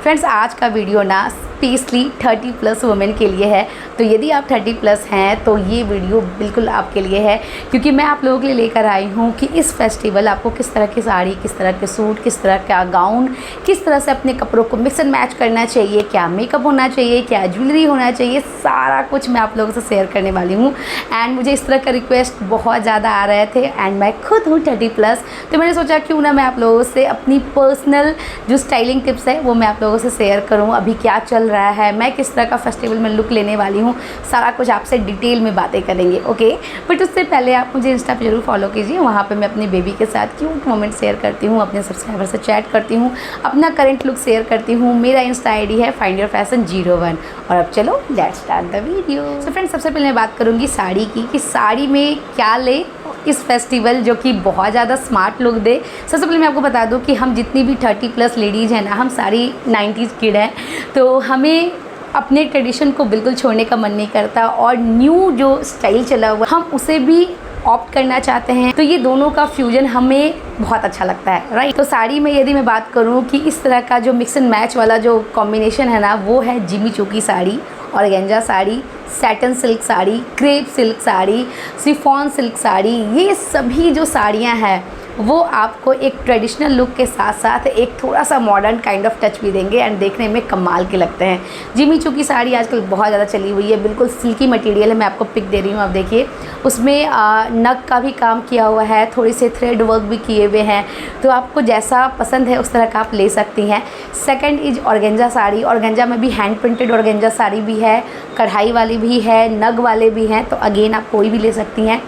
Friends आज का video ना स्पेशली 30+ वुमेन के लिए है। तो यदि आप 30+ हैं तो ये वीडियो बिल्कुल आपके लिए है, क्योंकि मैं आप लोगों के लिए लेकर आई हूँ कि इस फेस्टिवल आपको किस तरह की साड़ी, किस तरह के सूट, किस तरह का गाउन, किस तरह से अपने कपड़ों को मिक्स एंड मैच करना चाहिए, क्या मेकअप होना चाहिए, क्या ज्वेलरी होना चाहिए, सारा कुछ मैं आप लोगों से शेयर करने वाली हूँ। एंड मुझे इस तरह का रिक्वेस्ट बहुत ज़्यादा आ रहे थे एंड मैं खुद हूँ 30+, तो मैंने सोचा क्यों ना मैं आप लोगों से अपनी पर्सनल जो स्टाइलिंग टिप्स है वो मैं आप लोगों से शेयर करूँ। अभी क्या चल रहा है, मैं किस तरह का फेस्टिवल में लुक लेने वाली हूँ, सारा कुछ आपसे डिटेल में बातें करेंगे। ओके, बट उससे पहले आप मुझे इंस्टा पे जरूर फॉलो कीजिए। वहाँ पे मैं अपनी बेबी के साथ क्यूट मोमेंट शेयर करती हूँ, अपने सब्सक्राइबर से चैट करती हूँ, अपना करंट लुक शेयर करती हूँ। मेरा इंस्टा आईडी है findyourfashion01। और अब चलो let's start the video. So friends, सबसे पहले मैं बात करूँगी साड़ी की, कि साड़ी में क्या ले इस फेस्टिवल जो कि बहुत ज़्यादा स्मार्ट लुक दे। सबसे पहले मैं आपको बता दूं कि हम जितनी भी 30+ लेडीज़ हैं ना, हम सारी 90s किड हैं, तो हमें अपने ट्रेडिशन को बिल्कुल छोड़ने का मन नहीं करता और न्यू जो स्टाइल चला हुआ हम उसे भी ऑप्ट करना चाहते हैं। तो ये दोनों का फ्यूजन हमें बहुत अच्छा लगता है, राइट। तो साड़ी में यदि मैं बात करूं कि इस तरह का जो मिक्स एंड मैच वाला जो कॉम्बिनेशन है ना, वो है जिमी चू की sari, organza sari, satin silk sari, crepe silk sari, chiffon silk sari. ये सभी जो साड़ियाँ हैं वो आपको एक ट्रेडिशनल लुक के साथ साथ एक थोड़ा सा मॉडर्न काइंड ऑफ टच भी देंगे एंड देखने में कमाल के लगते हैं। जिमी चू की साड़ी आजकल बहुत ज़्यादा चली हुई है, बिल्कुल सिल्की मटेरियल है। मैं आपको पिक दे रही हूँ, आप देखिए, उसमें नग का भी काम किया हुआ है, थोड़ी से थ्रेड वर्क भी किए हुए हैं। तो आपको जैसा पसंद है उस तरह का आप ले सकती हैं। Second is organza sari. Organza में भी हैंड प्रिंटेड ऑर्गेन्जा साड़ी भी है, कढ़ाई वाली भी है, नग वाले भी हैं, तो अगेन आप कोई भी ले सकती हैं।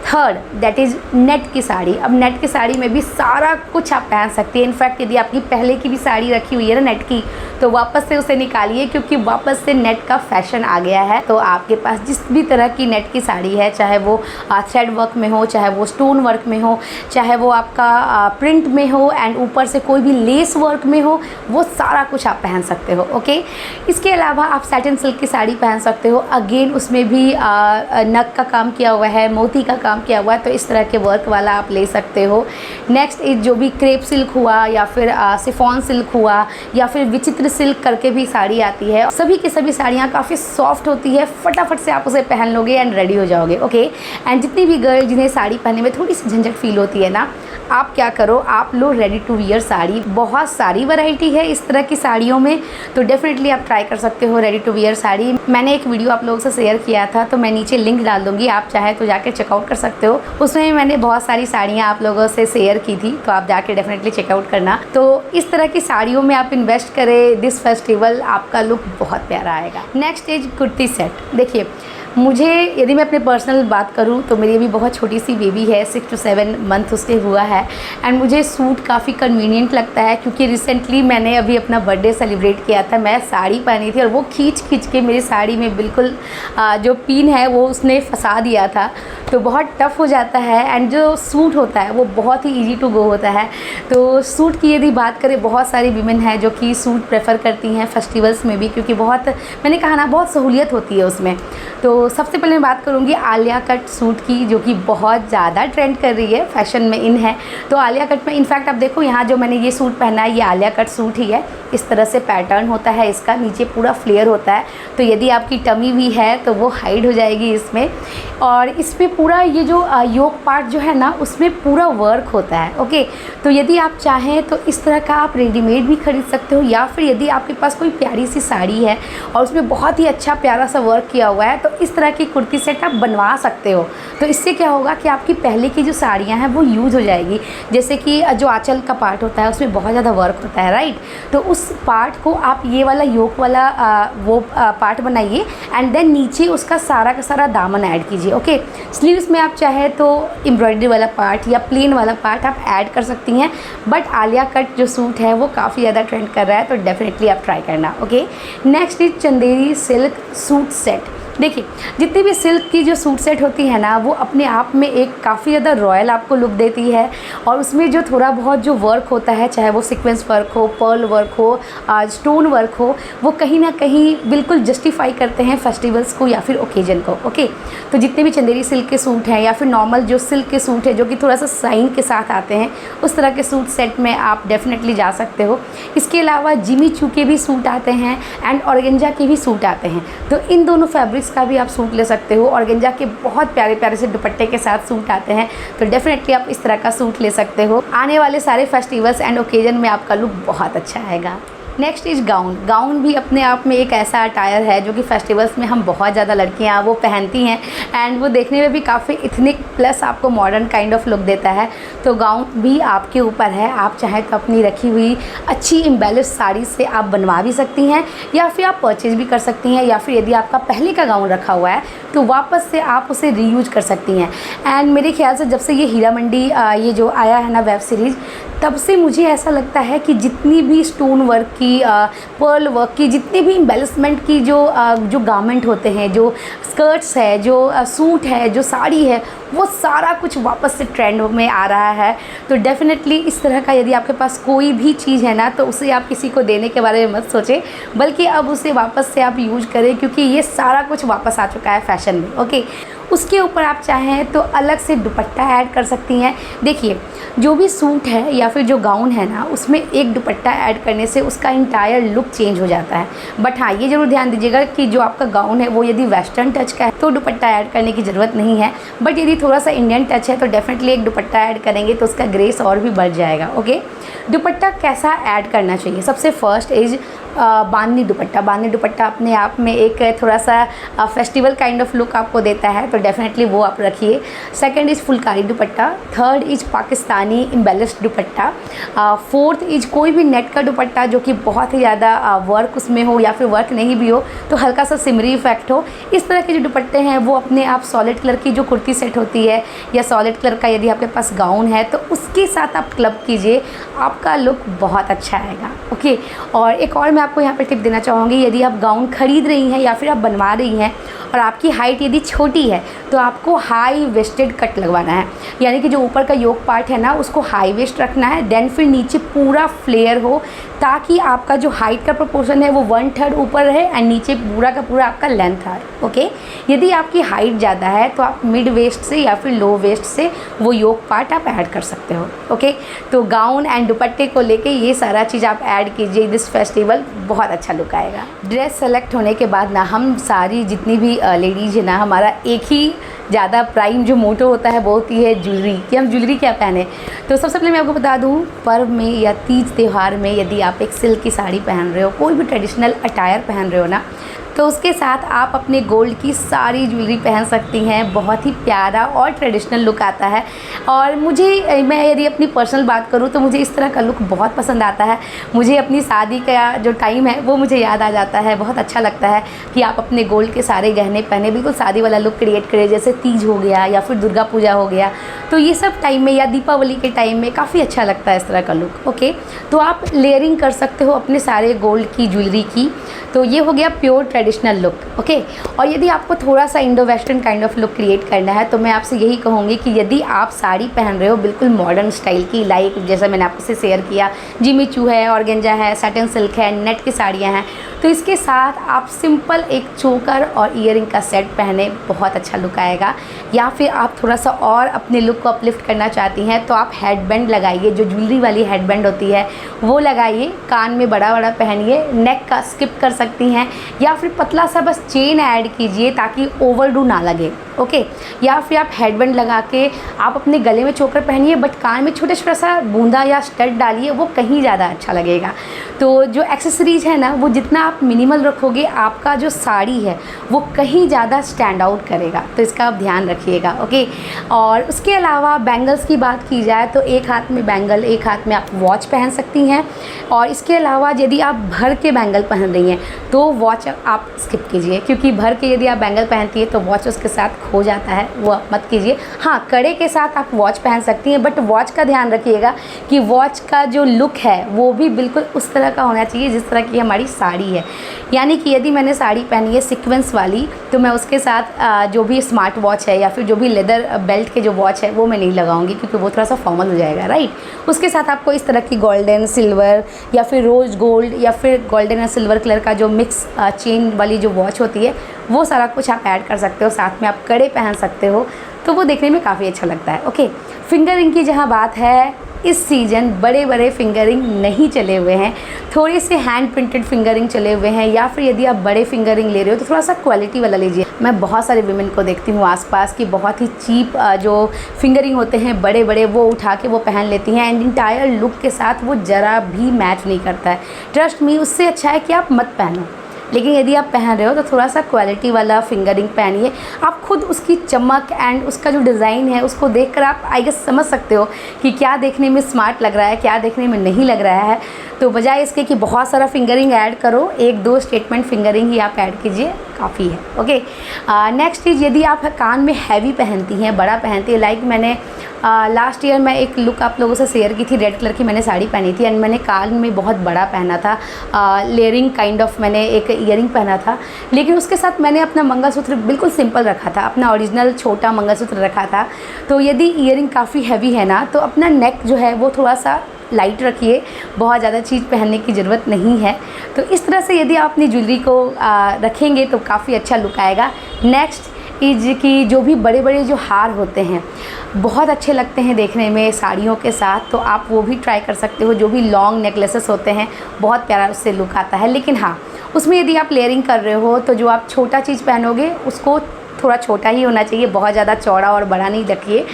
थर्ड दैट इज़ नेट की साड़ी। अब नेट की साड़ी में भी सारा कुछ आप पहन सकती हैं। इनफैक्ट यदि आपकी पहले की भी साड़ी रखी हुई है ना नेट की, तो वापस से उसे निकालिए, क्योंकि वापस से नेट का फैशन आ गया है। तो आपके पास जिस भी तरह की नेट की साड़ी है, चाहे वो थ्रेड वर्क में हो, चाहे वो स्टोन वर्क में हो, चाहे वो आपका प्रिंट में हो एंड ऊपर से कोई भी लेस वर्क में हो, वो सारा कुछ आप पहन सकते हो। ओके, इसके अलावा आप सैटिन सिल्क की साड़ी पहन सकते हो। अगेन उसमें भी नग का काम किया हुआ है, मोती का काम किया हुआ है, तो इस तरह के वर्क वाला आप ले सकते हो। नेक्स्ट इज जो भी क्रेप सिल्क हुआ या फिर शिफॉन सिल्क हुआ या फिर विचित्र सिल्क करके भी साड़ी आती है। सभी की सभी साड़ियाँ काफ़ी सॉफ्ट होती है, फटाफट से आप उसे पहन लोगे एंड रेडी हो जाओगे। ओके, एंड जितनी भी गर्ल जिन्हें साड़ी पहनने में थोड़ी सी झंझट फील होती है ना, आप क्या करो, आप लो रेडी टू वियर साड़ी। बहुत सारी वैरायटी है इस तरह की साड़ियों में, तो डेफिनेटली आप ट्राई कर सकते हो रेडी टू वियर साड़ी। मैंने एक वीडियो आप लोगों से शेयर किया था, तो मैं नीचे लिंक डाल दूंगी, आप चाहे तो जाके चेकआउट कर सकते हो। उसमें मैंने बहुत सारी साड़ियाँ आप लोगों से शेयर की थी, तो आप जाके डेफिनेटली चेकआउट करना। तो इस तरह की साड़ियों में आप इन्वेस्ट करें दिस फेस्टिवल, आपका लुक बहुत प्यारा आएगा। Next is kurti set. देखिए, मुझे यदि मैं अपने पर्सनल बात करूं तो मेरी अभी बहुत छोटी सी बेबी है, 6 to 7 मंथ उसके हुआ है एंड मुझे सूट काफ़ी कन्वीनियंट लगता है, क्योंकि रिसेंटली मैंने अभी अपना बर्थडे सेलिब्रेट किया था। मैं साड़ी पहनी थी और वो खींच के मेरी साड़ी में बिल्कुल जो पिन है वो उसने फंसा दिया था, तो बहुत टफ़ हो जाता है। एंड जो सूट होता है वो बहुत ही ईजी टू गो होता है। तो सूट की यदि बात करें, बहुत सारी वीमेन हैं जो कि सूट प्रेफर करती हैं फेस्टिवल्स में भी, क्योंकि बहुत, मैंने कहा ना, बहुत सहूलियत होती है उसमें। तो सबसे पहले मैं बात करूंगी आलिया कट सूट की, जो कि बहुत ज़्यादा ट्रेंड कर रही है, फैशन में इन है। तो आलिया कट में इनफैक्ट आप देखो, यहाँ जो मैंने ये सूट पहना है ये आलिया कट सूट ही है। इस तरह से पैटर्न होता है इसका, नीचे पूरा फ्लेयर होता है, तो यदि आपकी टमी भी है तो वो हाइड हो जाएगी इसमें। और इसमें पूरा ये जो योक पार्ट जो है ना, उसमें पूरा वर्क होता है। ओके, तो यदि आप चाहें तो इस तरह का आप रेडीमेड भी खरीद सकते हो, या फिर यदि आपके पास कोई प्यारी सी साड़ी है और उसमें बहुत ही अच्छा प्यारा सा वर्क किया हुआ है, तो इस तरह की कुर्ती सेट आप बनवा सकते हो। तो इससे क्या होगा कि आपकी पहले की जो साड़ियाँ हैं वो यूज़ हो जाएगी। जैसे कि जो आंचल का पार्ट होता है उसमें बहुत ज़्यादा वर्क होता है, राइट। तो उस पार्ट को आप ये वाला योक वाला पार्ट बनाइए एंड देन नीचे उसका सारा का सारा दामन ऐड कीजिए। ओके, स्लीव्स में आप चाहे तो एम्ब्रॉयडरी वाला पार्ट या प्लेन वाला पार्ट आप ऐड कर सकती हैं। बट आलिया कट जो सूट है वो काफ़ी ज़्यादा ट्रेंड कर रहा है, तो डेफिनेटली आप ट्राई करना। Okay, next is Chanderi silk suit set. देखिए, जितनी भी सिल्क की जो सूट सेट होती है ना, वो अपने आप में एक काफ़ी ज़्यादा रॉयल आपको लुक देती है। और उसमें जो थोड़ा बहुत जो वर्क होता है, चाहे वो सीक्वेंस वर्क हो, पर्ल वर्क हो, स्टोन वर्क हो, वो कहीं ना कहीं बिल्कुल जस्टिफाई करते हैं फेस्टिवल्स को या फिर ओकेजन को। ओके, तो जितने भी चंदेरी सिल्क के सूट हैं या फिर नॉर्मल जो सिल्क के सूट है जो कि थोड़ा सा साइन के साथ आते हैं, उस तरह के सूट सेट में आप डेफिनेटली जा सकते हो। इसके अलावा जिमी चू के भी सूट आते हैं एंड ऑर्गेंजा के भी सूट आते हैं, तो इन दोनों फैब्रिक्स का भी आप सूट ले सकते हो। ऑर्गेंजा के बहुत प्यारे प्यारे से दुपट्टे के साथ सूट आते हैं, तो डेफिनेटली आप इस तरह का सूट ले सकते हो। आने वाले सारे फेस्टिवल्स एंड ओकेजन में आपका लुक बहुत अच्छा आएगा। Next is gown. गाउन भी अपने आप में एक ऐसा अटायर है जो कि फेस्टिवल्स में हम बहुत ज़्यादा लड़कियां वो पहनती हैं एंड वो देखने में भी काफ़ी इथनिक प्लस आपको मॉडर्न काइंड ऑफ लुक देता है। तो गाउन भी आपके ऊपर है, आप चाहे तो अपनी रखी हुई अच्छी इम्बेलिश साड़ी से आप बनवा भी सकती हैं या फिर आप परचेज़ भी कर सकती हैं, या फिर यदि आपका पहले का गाउन रखा हुआ है तो वापस से आप उसे रीयूज कर सकती हैं। एंड मेरे ख्याल से जब से ये हीरा मंडी ये जो आया है ना वेब सीरीज़, तब से मुझे ऐसा लगता है कि जितनी भी स्टोन वर्क की, पर्ल वर्क की, जितनी भी एम्बेलिशमेंट की जो गारमेंट होते हैं, जो स्कर्ट्स है, जो सूट है, जो साड़ी है, वो सारा कुछ वापस से ट्रेंड में आ रहा है। तो डेफ़िनेटली इस तरह का यदि आपके पास कोई भी चीज़ है ना, तो उसे आप किसी को देने के बारे में मत सोचें, बल्कि अब उसे वापस से आप यूज करें, क्योंकि ये सारा कुछ वापस आ चुका है फैशन में। ओके, उसके ऊपर आप चाहें तो अलग से दुपट्टा ऐड कर सकती हैं। देखिए, जो भी सूट है या फिर जो गाउन है ना, उसमें एक दुपट्टा ऐड करने से उसका इंटायर लुक चेंज हो जाता है। बट हाँ, ये ज़रूर ध्यान दीजिएगा कि जो आपका गाउन है वो यदि वेस्टर्न टच का है तो दुपट्टा ऐड करने की ज़रूरत नहीं है, बट यदि थोड़ा सा इंडियन टच है तो डेफिनेटली एक दुपट्टा ऐड करेंगे तो उसका ग्रेस और भी बढ़ जाएगा। ओके, दुपट्टा कैसा ऐड करना चाहिए? सबसे फर्स्ट इज बांधनी दुपट्टा। बांधनी दुपट्टा अपने आप में एक थोड़ा सा फेस्टिवल काइंड ऑफ लुक आपको देता है, तो डेफिनेटली वो आप रखिए। Second is Phulkari dupatta. Third is Pakistani embellished dupatta. Fourth is कोई भी नेट का दुपट्टा जो कि बहुत ही ज़्यादा वर्क उसमें हो या फिर वर्क नहीं भी हो तो हल्का सा सिमरी इफेक्ट हो। इस तरह के जो दुपट्टे हैं वो अपने आप सॉलिड कलर की जो कुर्ती सेट होती है या सॉलिड कलर का यदि आपके पास गाउन है तो उसके साथ आप क्लब कीजिए, आपका लुक बहुत अच्छा आएगा। ओके, और एक और मैं आपको यहाँ पे टिप देना चाहूँगी, यदि आप गाउन खरीद रही हैं या फिर आप बनवा रही हैं और आपकी हाइट यदि छोटी है तो आपको हाई वेस्टेड कट लगवाना है, यानी कि जो ऊपर का योक पार्ट है ना उसको हाई वेस्ट रखना है, देन फिर नीचे पूरा फ्लेयर हो ताकि आपका जो हाइट का प्रोपोर्शन है वो 1/3 ऊपर रहे एंड नीचे पूरा का पूरा आपका लेंथ है। ओके, यदि आपकी हाइट ज़्यादा है तो आप मिड वेस्ट से या फिर लो वेस्ट से वो योक पार्ट आप ऐड कर सकते हो। ओके, तो गाउन एंड दुपट्टे को लेके ये सारा चीज़ आप ऐड कीजिए दिस फेस्टिवल, बहुत अच्छा लुक आएगा। ड्रेस सेलेक्ट होने के बाद ना हम सारी जितनी भी लेडीज है ना, हमारा एक ही ज़्यादा प्राइम जो मोटो होता है वो होती है ज्वेलरी, कि हम ज्वेलरी क्या पहने। तो सबसे पहले मैं आपको बता दूँ, पर्व में या तीज त्यौहार में यदि आप एक सिल्क की साड़ी पहन रहे हो, कोई भी ट्रेडिशनल अटायर पहन रहे हो ना, तो उसके साथ आप अपने गोल्ड की सारी ज्वेलरी पहन सकती हैं। बहुत ही प्यारा और ट्रेडिशनल लुक आता है। और मैं यदि अपनी पर्सनल बात करूँ तो मुझे इस तरह का लुक बहुत पसंद आता है। मुझे अपनी शादी का जो टाइम है वो मुझे याद आ जाता है। बहुत अच्छा लगता है कि आप अपने गोल्ड के सारे गहने पहने, बिल्कुल शादी वाला लुक क्रिएट करें, जैसे तीज हो गया या फिर दुर्गा पूजा हो गया, तो ये सब टाइम में या दीपावली के टाइम में काफ़ी अच्छा लगता है इस तरह का लुक। ओके, तो आप लेयरिंग कर सकते हो अपने सारे गोल्ड की ज्वेलरी की। तो ये हो गया प्योर ट्रेडिशनल लुक। ओके, और यदि आपको थोड़ा सा Indo western kind of look create करना है तो मैं आपसे यही कहूँगी कि यदि आप साड़ी पहन रहे हो बिल्कुल मॉडर्न स्टाइल की, लाइक जैसा मैंने आपसे शेयर किया, जिमी चू है, ऑर्गेंजा है, सैटिन सिल्क है, नेट की साड़ियाँ हैं, तो इसके साथ आप सिंपल एक चोकर और ईयरिंग का सेट पहने, बहुत अच्छा लुक आएगा। या फिर आप थोड़ा सा और अपने लुक को अपलिफ्ट करना चाहती हैं तो आप हेडबैंड लगाइए, जो ज्वेलरी वाली हेडबैंड होती है वो लगाइए, कान में बड़ा बड़ा पहनिए, नेक का स्किप कर सकती हैं, या फिर पतला सा बस चेन ऐड कीजिए ताकि ओवरडू ना लगे। ओके, या फिर आप हेडबैंड लगा के आप अपने गले में चोकर पहनिए, बट कान में छोटा छोटा सा बूंदा या स्टड डालिए, वो कहीं ज़्यादा अच्छा लगेगा। तो जो एक्सेसरीज है ना, वो जितना आप मिनिमल रखोगे, आपका जो साड़ी है वो कहीं ज़्यादा स्टैंड आउट करेगा। तो तो इसका आप ध्यान रखिएगा, ओके। और उसके अलावा बैंगल्स की बात की जाए तो एक हाथ में बैंगल, एक हाथ में आप वॉच पहन सकती हैं। और इसके अलावा यदि आप भर के बैंगल पहन रही हैं तो वॉच आप स्किप कीजिए, क्योंकि भर के यदि आप बैंगल पहनती है तो वॉच उसके साथ खो जाता है, वो आप मत कीजिए। हाँ, कड़े के साथ आप वॉच पहन सकती हैं, बट वॉच का ध्यान रखिएगा कि वॉच का जो लुक है वो भी बिल्कुल उस तरह का होना चाहिए जिस तरह की हमारी साड़ी है। यानी कि यदि मैंने साड़ी पहनी है सीक्वेंस वाली तो मैं उसके साथ जो भी स्मार्ट वॉच है या फिर जो भी लेदर बेल्ट के जो वॉच है वो मैं नहीं लगाऊंगी, क्योंकि वो थोड़ा सा फॉर्मल हो जाएगा, राइट। उसके साथ आपको इस तरह की गोल्डन, सिल्वर या फिर रोज़ गोल्ड या फिर गोल्डन और सिल्वर कलर का जो मिक्स चेन वाली जो वॉच होती है वो सारा कुछ आप ऐड कर सकते हो। साथ में आप कड़े पहन सकते हो, तो वो देखने में काफ़ी अच्छा लगता है, ओके। फिंगर रिंग की जहाँ बात है, इस सीज़न बड़े बड़े फिंगरिंग नहीं चले हुए हैं, थोड़े से हैंड प्रिंटेड फिंगरिंग चले हुए हैं, या फिर यदि आप बड़े फिंगरिंग ले रहे हो तो थोड़ा सा क्वालिटी वाला लीजिए। मैं बहुत सारे विमेन को देखती हूँ आसपास की बहुत ही चीप जो फिंगरिंग होते हैं बड़े बड़े, वो उठा के वो पहन लेती हैं एंड इंटायर लुक के साथ वो ज़रा भी मैच नहीं करता है। ट्रस्ट मी, उससे अच्छा है कि आप मत पहनो। लेकिन यदि आप पहन रहे हो तो थोड़ा सा क्वालिटी वाला फिंगरिंग पहनिए। आप खुद उसकी चमक एंड उसका जो डिज़ाइन है उसको देखकर आप आई गेस समझ सकते हो कि क्या देखने में स्मार्ट लग रहा है, क्या देखने में नहीं लग रहा है। तो बजाय इसके कि बहुत सारा फिंगरिंग ऐड करो, एक दो स्टेटमेंट फिंगरिंग ही आप ऐड कीजिए, काफ़ी है, ओके। नेक्स्ट चीज़, यदि आप कान में हैवी पहनती हैं, बड़ा पहनती है, लाइक मैंने लास्ट ईयर मैं एक लुक आप लोगों से शेयर की थी, रेड कलर की मैंने साड़ी पहनी थी एंड मैंने कान में बहुत बड़ा पहना था, लेयरिंग काइंड ऑफ मैंने एक ईयरिंग पहना था। लेकिन उसके साथ मैंने अपना मंगलसूत्र बिल्कुल सिंपल रखा था, अपना ओरिजिनल छोटा मंगलसूत्र रखा था। तो यदि ईयरिंग काफ़ी हैवी है ना, तो अपना नेक जो है वो थोड़ा सा लाइट रखिए, बहुत ज़्यादा चीज़ पहनने की ज़रूरत नहीं है। तो इस तरह से यदि आप अपनी ज्वेलरी को रखेंगे तो काफ़ी अच्छा लुक आएगा। नेक्स्ट इज कि जो भी बड़े बड़े जो हार होते हैं बहुत अच्छे लगते हैं देखने में साड़ियों के साथ, तो आप वो भी ट्राई कर सकते हो। जो भी लॉन्ग नेकलेसेस होते हैं बहुत प्यारा उससे लुक आता है। लेकिन हाँ, उसमें यदि आप लेयरिंग कर रहे हो तो जो आप छोटा चीज़ पहनोगे उसको थोड़ा छोटा ही होना चाहिए, बहुत ज़्यादा चौड़ा और बड़ा नहीं रखिए।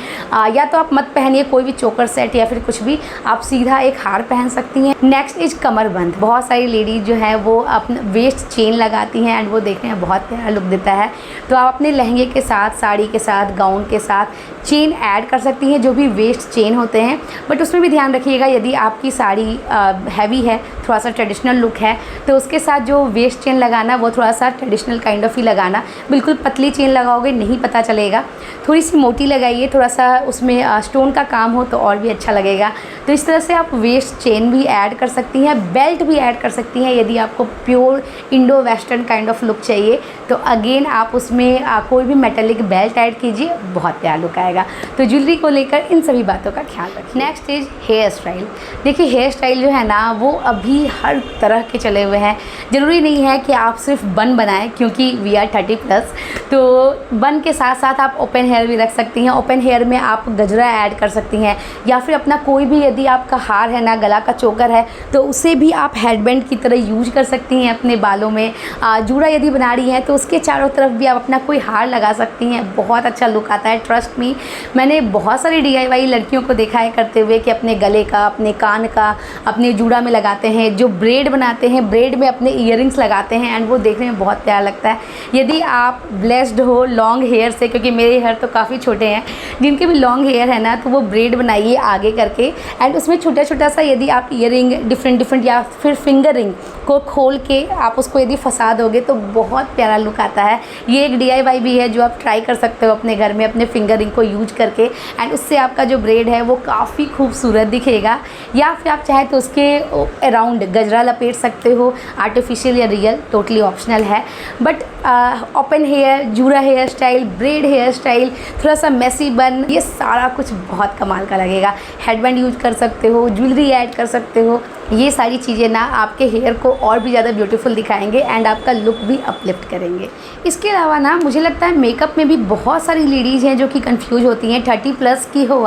या तो आप मत पहनिए कोई भी चोकर सेट या फिर कुछ भी, आप सीधा एक हार पहन सकती हैं। नेक्स्ट इज कमरबंद। बहुत सारी लेडीज जो है वो अपना वेस्ट चेन लगाती हैं एंड वो देखने में बहुत प्यारा लुक देता है। तो आप अपने लहंगे के साथ, साड़ी के साथ, गाउन के साथ चेन ऐड कर सकती हैं, जो भी वेस्ट चेन होते हैं। बट उसमें भी ध्यान रखिएगा, यदि आपकी साड़ी हैवी है, थोड़ा सा ट्रेडिशनल लुक है, तो उसके साथ जो वेस्ट चेन लगाना वो थोड़ा सा ट्रेडिशनल काइंड ऑफ ही लगाना। बिल्कुल पतली चेन लगाओगे नहीं पता चलेगा, थोड़ी सी मोटी लगाइए, थोड़ा सा उसमें स्टोन का काम हो तो और भी अच्छा लगेगा। तो इस तरह से आप वेस्ट चेन भी ऐड कर सकती हैं, बेल्ट भी ऐड कर सकती हैं। यदि आपको pure Indo western kind of look चाहिए तो अगेन आप उसमें कोई भी मेटेलिक बेल्ट ऐड कीजिए, बहुत प्यारा लुक आएगा। तो ज्वेलरी को लेकर इन सभी बातों का ख्याल रखिए। Next is here style. देखिए, हेयर स्टाइल जो है ना वो अभी हर तरह के चले हुए हैं। ज़रूरी नहीं है कि आप सिर्फ बन बनाएं, क्योंकि वी आर 30+, तो बन के साथ साथ आप ओपन हेयर भी रख सकती हैं। ओपन हेयर में आप गजरा ऐड कर सकती हैं, या फिर अपना कोई भी यदि आपका हार है ना, गला का चोकर है, तो उसे भी आप हेडबैंड की तरह यूज कर सकती हैं अपने बालों में। जूड़ा यदि बना रही हैं तो उसके चारों तरफ भी आप अपना कोई हार लगा सकती हैं, बहुत अच्छा लुक आता है। ट्रस्ट मी, मैंने बहुत सारी DIY लड़कियों को देखा है करते हुए कि अपने गले का, अपने कान का, अपने जूड़ा में लगाते हैं, जो ब्रेड बनाते हैं ब्रेड में अपने ईयरिंग्स लगाते हैं एंड वो देखने में बहुत प्यारा लगता है। यदि आप ब्लेस्ड हो लॉन्ग हेयर से, क्योंकि मेरे हेयर तो काफ़ी छोटे हैं, जिनके भी लॉन्ग हेयर है ना, तो वो ब्रेड बनाइए आगे करके एंड उसमें छोटा छोटा सा यदि आप ईयरिंग डिफरेंट या फिर फिंगर रिंग को खोल के आप उसको यदि फंसा दोगे तो बहुत प्यारा लुक आता है। ये एक DIY भी है जो आप ट्राई कर सकते हो अपने घर में अपने फिंगर रिंग को यूज करके एंड उससे आपका जो ब्रेड है वो काफ़ी खूबसूरत दिखेगा। या फिर आप चाहे तो उसके अराउंड गजरा लपेट सकते हो, आर्टिफिशियल या रियल, टोटली ऑप्शनल है। बट ओपन हेयर, जूड़ा hair style, braid hair style, थोड़ा सा मेसी बन, ये सारा कुछ बहुत कमाल का लगेगा। हेडबैंड यूज कर सकते हो, ज्वेलरी ऐड कर सकते हो, ये सारी चीज़ें ना आपके हेयर को और भी ज़्यादा ब्यूटीफुल दिखाएंगे एंड आपका लुक भी अपलिफ्ट करेंगे। इसके अलावा ना मुझे लगता है मेकअप में भी बहुत सारी लेडीज़ हैं जो कि कंफ्यूज होती हैं। 30+ की हो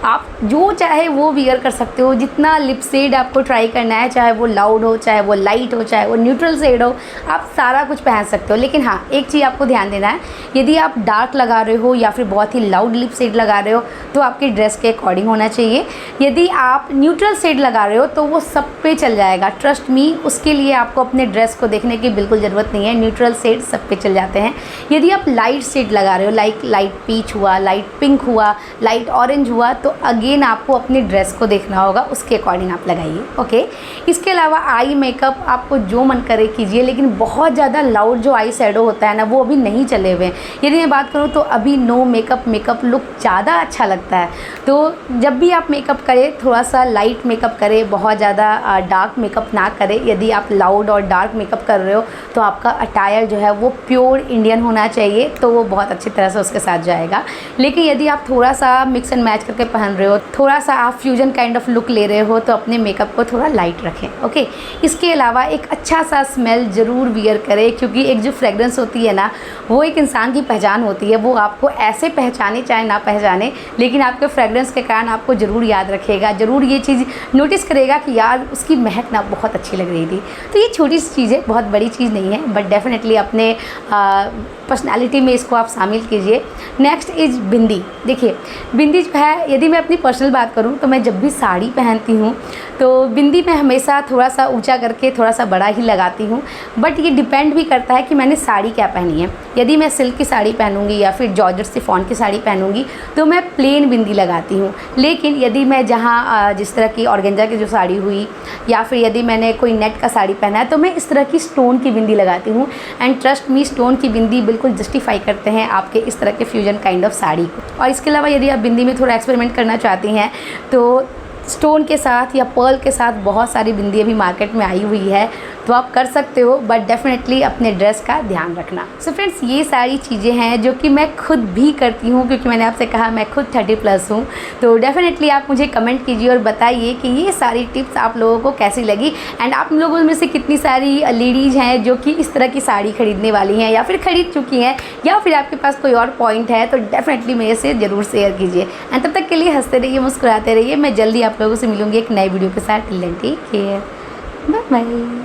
आप जो चाहे वो वियर कर सकते हो। जितना लिप शेड आपको ट्राई करना है, चाहे वो लाउड हो, चाहे वो लाइट हो, चाहे वो न्यूट्रल शेड हो, आप सारा कुछ पहन सकते हो। लेकिन हाँ, एक चीज़ आपको ध्यान देना है, यदि आप डार्क लगा रहे हो या फिर बहुत ही लाउड लिप शेड लगा रहे हो तो आपकी ड्रेस के अकॉर्डिंग होना चाहिए। यदि आप न्यूट्रल शेड लगा रहे हो तो वो सब पे चल जाएगा, ट्रस्ट मी। उसके लिए आपको अपने ड्रेस को देखने की बिल्कुल ज़रूरत नहीं है, न्यूट्रल शेड सब पे चल जाते हैं। यदि आप लाइट शेड लगा रहे हो, लाइट पीच हुआ, लाइट पिंक हुआ, लाइट ऑरेंज हुआ, तो अगेन आपको अपनी ड्रेस को देखना होगा, उसके अकॉर्डिंग आप लगाइए। ओके, इसके अलावा आई मेकअप आपको जो मन करे कीजिए, लेकिन बहुत ज़्यादा लाउड जो आई शैडो होता है ना, वो अभी नहीं चले हुए हैं। यदि मैं बात करूँ तो अभी नो मेकअप लुक ज़्यादा अच्छा लगता है। तो जब भी आप मेकअप करें, थोड़ा सा लाइट मेकअप करें, बहुत ज़्यादा डार्क मेकअप ना करें। यदि आप लाउड और डार्क मेकअप कर रहे हो तो आपका अटायर जो है वो प्योर इंडियन होना चाहिए, तो वो बहुत अच्छी तरह से उसके साथ जाएगा। लेकिन यदि आप थोड़ा सा मिक्स एंड मैच करके पहन रहे हो, थोड़ा सा आप फ्यूजन काइंड ऑफ लुक ले रहे हो, तो अपने मेकअप को थोड़ा लाइट रखें। ओके, इसके अलावा एक अच्छा सा स्मेल ज़रूर वियर करें, क्योंकि एक जो फ्रेगरेंस होती है ना, वो एक इंसान की पहचान होती है। वो आपको ऐसे पहचाने चाहे ना पहचाने, लेकिन आपके फ्रेगरेंस के कारण आपको ज़रूर याद रखेगा, ज़रूर ये चीज़ नोटिस करेगा कि यार उसकी महक ना बहुत अच्छी लग रही थी। तो ये छोटी सी चीज़ है, बहुत बड़ी चीज़ नहीं है, बट डेफिनेटली अपने पर्सनालिटी में इसको आप शामिल कीजिए। नेक्स्ट इज बिंदी। देखिए, बिंदी जो है, यदि मैं अपनी पर्सनल बात करूं तो मैं जब भी साड़ी पहनती हूं तो बिंदी मैं हमेशा थोड़ा सा ऊंचा करके थोड़ा सा बड़ा ही लगाती हूं। बट ये डिपेंड भी करता है कि मैंने साड़ी क्या पहनी है। यदि मैं सिल्क की साड़ी पहनूंगी या फिर जॉर्जेट शिफॉन की साड़ी पहनूंगी तो मैं प्लेन बिंदी लगाती हूँ। लेकिन यदि मैं जहाँ जिस तरह की ऑर्गेंजा की जो साड़ी हुई, या फिर यदि मैंने कोई नेट का साड़ी पहना है, तो मैं इस तरह की स्टोन की बिंदी लगाती हूँ। एंड ट्रस्ट मी, स्टोन की बिंदी बिल्कुल जस्टिफाई करते हैं आपके इस तरह के फ्यूजन काइंड ऑफ साड़ी को। और इसके अलावा यदि आप बिंदी में थोड़ा एक्सपेरिमेंट करना चाहती हैं तो स्टोन के साथ या पर्ल के साथ बहुत सारी बिंदी अभी मार्केट में आई हुई है, तो आप कर सकते हो, बट डेफिनेटली अपने ड्रेस का ध्यान रखना। सो फ्रेंड्स, ये सारी चीज़ें हैं जो कि मैं खुद भी करती हूँ, क्योंकि मैंने आपसे कहा मैं खुद 30+ हूँ। तो डेफिनेटली आप मुझे कमेंट कीजिए और बताइए कि ये सारी टिप्स आप लोगों को कैसी लगी, एंड आप लोगों में से कितनी सारी लेडीज़ हैं जो कि इस तरह की साड़ी खरीदने वाली हैं या फिर ख़रीद चुकी हैं, या फिर आपके पास कोई और पॉइंट है, तो डेफिनेटली मेरे से ज़रूर शेयर कीजिए। एंड तब तक के लिए हंसते रहिए, मुस्कुराते रहिए। मैं जल्दी आप लोगों से मिलूँगी एक नए वीडियो के साथ। Till then take care, bye bye.